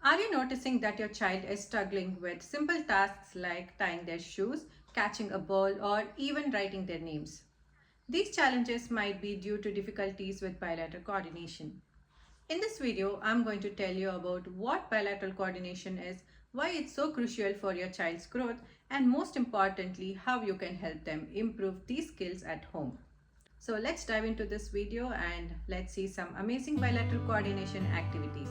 Are you noticing that your child is struggling with simple tasks like tying their shoes, catching a ball, or even writing their names? These challenges might be due to difficulties with bilateral coordination. In this video, I'm going to tell you about what bilateral coordination is, why it's so crucial for your child's growth, and most importantly, how you can help them improve these skills at home. So let's dive into this video and let's see some amazing bilateral coordination activities.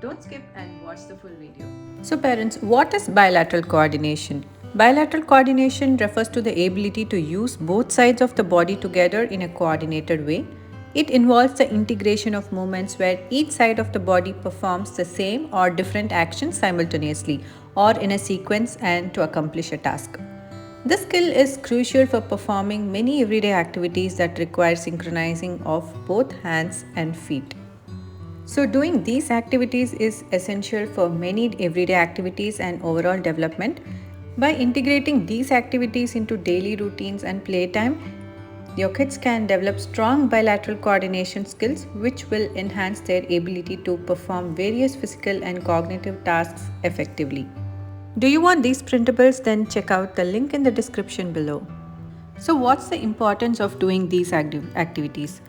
Don't skip and watch the full video. So parents, what is bilateral coordination? Bilateral coordination refers to the ability to use both sides of the body together in a coordinated way. It involves the integration of movements where each side of the body performs the same or different actions simultaneously or in a sequence and to accomplish a task. This skill is crucial for performing many everyday activities that require synchronizing of both hands and feet. So, doing these activities is essential for many everyday activities and overall development. By integrating these activities into daily routines and playtime, your kids can develop strong bilateral coordination skills which will enhance their ability to perform various physical and cognitive tasks effectively. Do you want these printables? Then check out the link in the description below. So, what's the importance of doing these activities?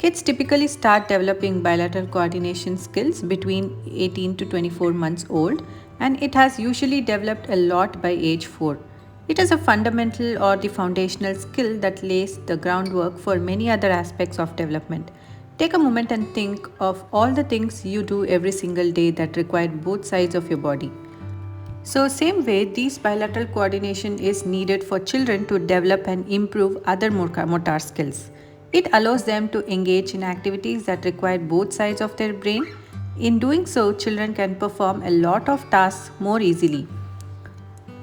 Kids typically start developing bilateral coordination skills between 18 to 24 months old, and it has usually developed a lot by age 4. It is a fundamental or the foundational skill that lays the groundwork for many other aspects of development. Take a moment and think of all the things you do every single day that require both sides of your body. So, same way, these bilateral coordination is needed for children to develop and improve other motor skills. It allows them to engage in activities that require both sides of their brain. In doing so, children can perform a lot of tasks more easily.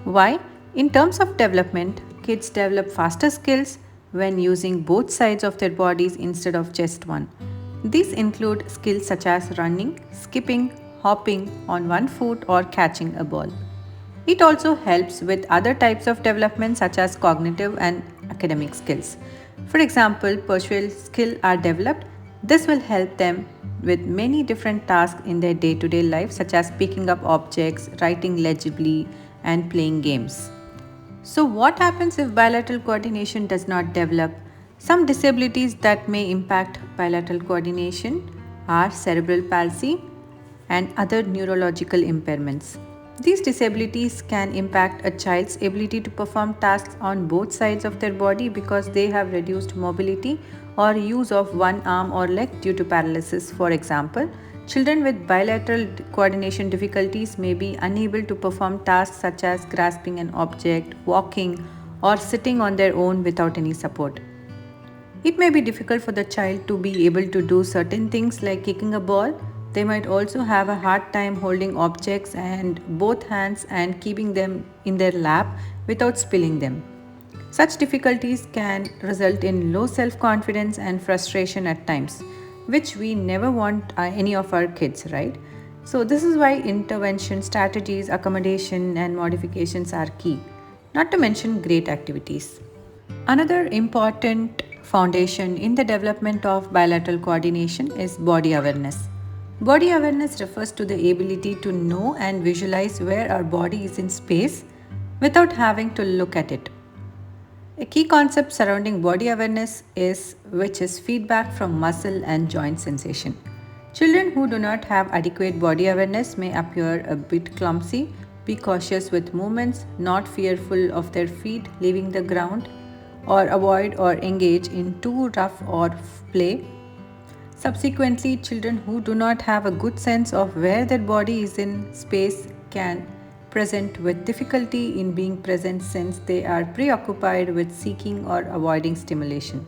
Why? In terms of development, kids develop faster skills when using both sides of their bodies instead of just one. These include skills such as running, skipping, hopping on one foot, or catching a ball. It also helps with other types of development such as cognitive and academic skills. For example, persuasive skills are developed. This will help them with many different tasks in their day-to-day life such as picking up objects, writing legibly, and playing games. So, what happens if bilateral coordination does not develop? Some disabilities that may impact bilateral coordination are cerebral palsy and other neurological impairments. These disabilities can impact a child's ability to perform tasks on both sides of their body because they have reduced mobility or use of one arm or leg due to paralysis. For example, children with bilateral coordination difficulties may be unable to perform tasks such as grasping an object, walking, or sitting on their own without any support. It may be difficult for the child to be able to do certain things like kicking a ball. They might also have a hard time holding objects and both hands and keeping them in their lap without spilling them. Such difficulties can result in low self confidence and frustration at times, which we never want any of our kids, right? So, this is why intervention strategies, accommodation, and modifications are key, not to mention great activities. Another important foundation in the development of bilateral coordination is body awareness. Body awareness refers to the ability to know and visualize where our body is in space without having to look at it. A key concept surrounding body awareness is which is feedback from muscle and joint sensation. Children who do not have adequate body awareness may appear a bit clumsy, be cautious with movements, not fearful of their feet leaving the ground, or avoid or engage in too rough or play. Subsequently, children who do not have a good sense of where their body is in space can present with difficulty in being present since they are preoccupied with seeking or avoiding stimulation.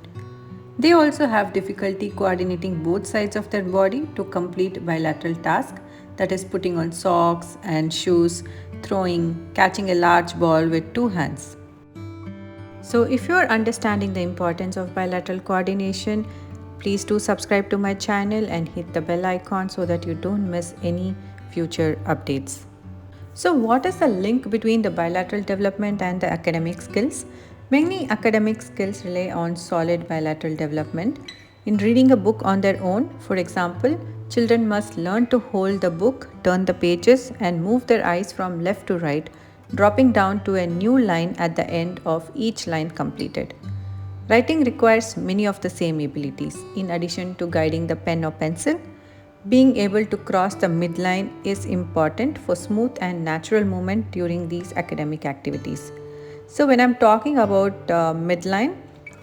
They also have difficulty coordinating both sides of their body to complete bilateral tasks, that is, putting on socks and shoes, throwing, catching a large ball with two hands. So, if you are understanding the importance of bilateral coordination, please do subscribe to my channel and hit the bell icon so that you don't miss any future updates. So, what is the link between the bilateral development and the academic skills? Many academic skills rely on solid bilateral development. In reading a book on their own, for example, children must learn to hold the book, turn the pages, and move their eyes from left to right, dropping down to a new line at the end of each line completed. Writing requires many of the same abilities. In addition to guiding the pen or pencil, being able to cross the midline is important for smooth and natural movement during these academic activities. So when I'm talking about midline,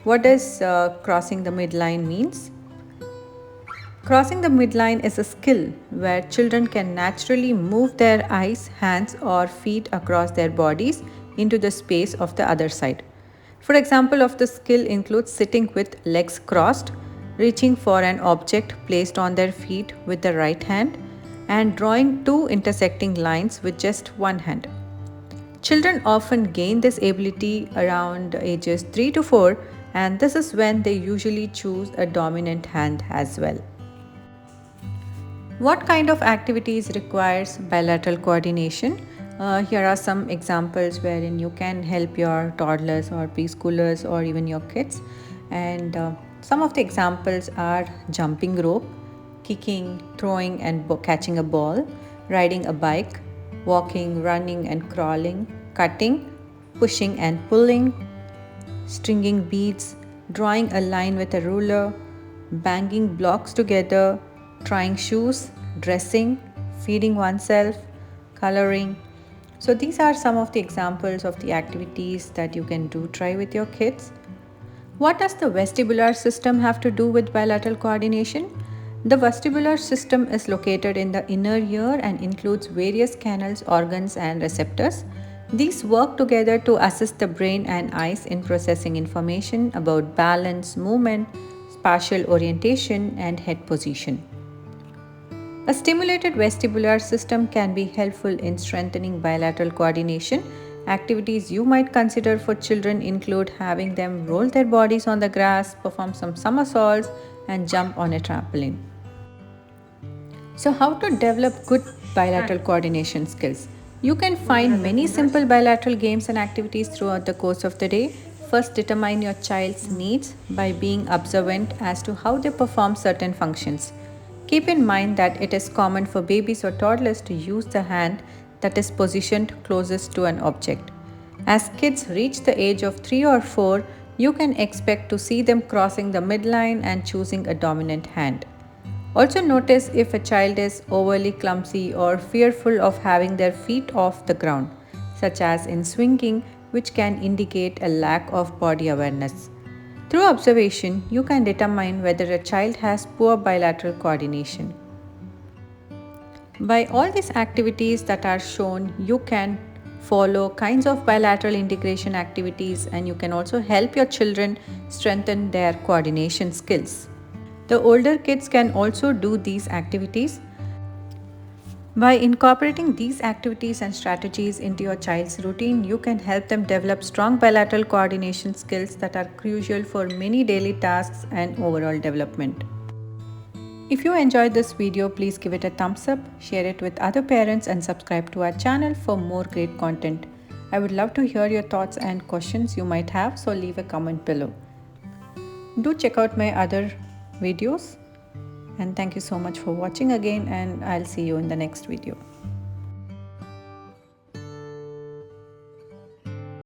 what does crossing the midline means? Crossing the midline is a skill where children can naturally move their eyes, hands, or feet across their bodies into the space of the other side. For example of the skill includes sitting with legs crossed, reaching for an object placed on their feet with the right hand, and drawing two intersecting lines with just one hand. Children often gain this ability around ages 3 to 4, and this is when they usually choose a dominant hand as well. What kind of activities requires bilateral coordination? Here are some examples wherein you can help your toddlers or preschoolers or even your kids. And some of the examples are jumping rope, kicking, throwing and catching a ball, riding a bike, walking, running and crawling, cutting, pushing and pulling, stringing beads, drawing a line with a ruler, banging blocks together, trying shoes, dressing, feeding oneself, coloring. So these are some of the examples of the activities that you can try with your kids. What does the vestibular system have to do with bilateral coordination? The vestibular system is located in the inner ear and includes various canals, organs and receptors. These work together to assist the brain and eyes in processing information about balance, movement, spatial orientation and head position. A stimulated vestibular system can be helpful in strengthening bilateral coordination. Activities you might consider for children include having them roll their bodies on the grass, perform some somersaults, and jump on a trampoline. So, how to develop good bilateral coordination skills? You can find many simple bilateral games and activities throughout the course of the day. First, determine your child's needs by being observant as to how they perform certain functions. Keep in mind that it is common for babies or toddlers to use the hand that is positioned closest to an object. As kids reach the age of 3 or 4, you can expect to see them crossing the midline and choosing a dominant hand. Also notice if a child is overly clumsy or fearful of having their feet off the ground, such as in swinging, which can indicate a lack of body awareness. Through observation, you can determine whether a child has poor bilateral coordination. By all these activities that are shown, you can follow kinds of bilateral integration activities and you can also help your children strengthen their coordination skills. The older kids can also do these activities. By incorporating these activities and strategies into your child's routine, you can help them develop strong bilateral coordination skills that are crucial for many daily tasks and overall development. If you enjoyed this video, please give it a thumbs up, share it with other parents and subscribe to our channel for more great content. I would love to hear your thoughts and questions you might have, so leave a comment below. Do check out my other videos. And thank you so much for watching again, and I'll see you in the next video.